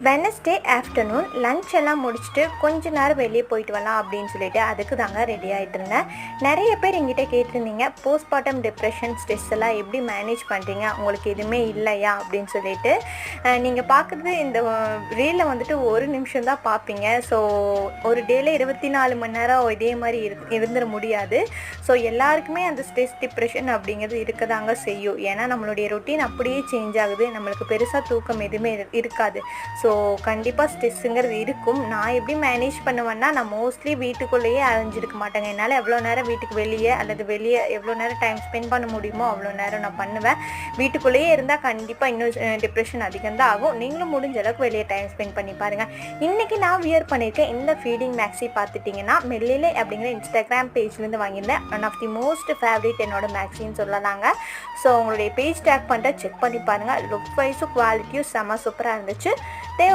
Wednesday afternoon lunch எல்லாம் முடிச்சுட்டு கொஞ்ச நேரம் வெளியே போயிட்டு வரலாம் அப்படின்னு சொல்லிட்டு அதுக்கு தாங்க ரெடி ஆகிட்டு இருந்தேன். நிறைய பேர் எங்கிட்ட கேட்டிருந்தீங்க, போஸ்ட்மார்ட்டம் டிப்ரெஷன் ஸ்ட்ரெஸ் எல்லாம் எப்படி மேனேஜ் பண்ணுறீங்க, உங்களுக்கு எதுவுமே இல்லையா அப்படின்னு சொல்லிட்டு. நீங்கள் பார்க்குறது இந்த ரீலில் வந்துட்டு ஒரு நிமிஷம் தான் பார்ப்பீங்க. ஸோ ஒரு டேயில் 24 மணி நேரம் இதே மாதிரி இருந்துட முடியாது. ஸோ எல்லாருக்குமே அந்த ஸ்ட்ரெஸ் டிப்ரெஷன் அப்படிங்கிறது இருக்க தாங்க செய்யும். ஏன்னா நம்மளுடைய ரொட்டீன் அப்படியே சேஞ்ச் ஆகுது, நம்மளுக்கு பெருசாக தூக்கம் எதுவுமே இருக்காது. ஸோ கண்டிப்பாக ஸ்ட்ரெஸ்ஸுங்கிறது இருக்கும். நான் எப்படி மேனேஜ் பண்ணுவேன்னா, நான் மோஸ்ட்லி வீட்டுக்குள்ளேயே அலைஞ்சிருக்க மாட்டேங்க. என்னால் எவ்வளோ நேரம் வீட்டுக்கு வெளியே எவ்வளோ நேரம் டைம் ஸ்பெண்ட் பண்ண முடியுமோ அவ்வளோ நேரம் நான் பண்ணுவேன். வீட்டுக்குள்ளேயே இருந்தால் கண்டிப்பாக இன்னும் டிப்ரெஷன் அதிகம்தான் ஆகும். நீங்களும் முடிஞ்ச அளவுக்கு வெளியே டைம் ஸ்பெண்ட் பண்ணி பாருங்கள். இன்றைக்கி நான் வியர் பண்ணியிருக்கேன் இந்த ஃபீடிங் மேக்ஸி பார்த்துட்டிங்கன்னா மெல்லிலே அப்படிங்கிற இன்ஸ்டாகிராம் பேஜ்லேருந்து வாங்கியிருந்தேன். One of the most favourite என்னோட மேக்ஸின்னு சொல்லலாங்க. ஸோ உங்களுடைய பேஜ் டேக் பண்ணிட்டு செக் பண்ணி பாருங்கள். லுக் வைஸும் குவாலிட்டியும் செம்ம சூப்பராக இருந்துச்சு.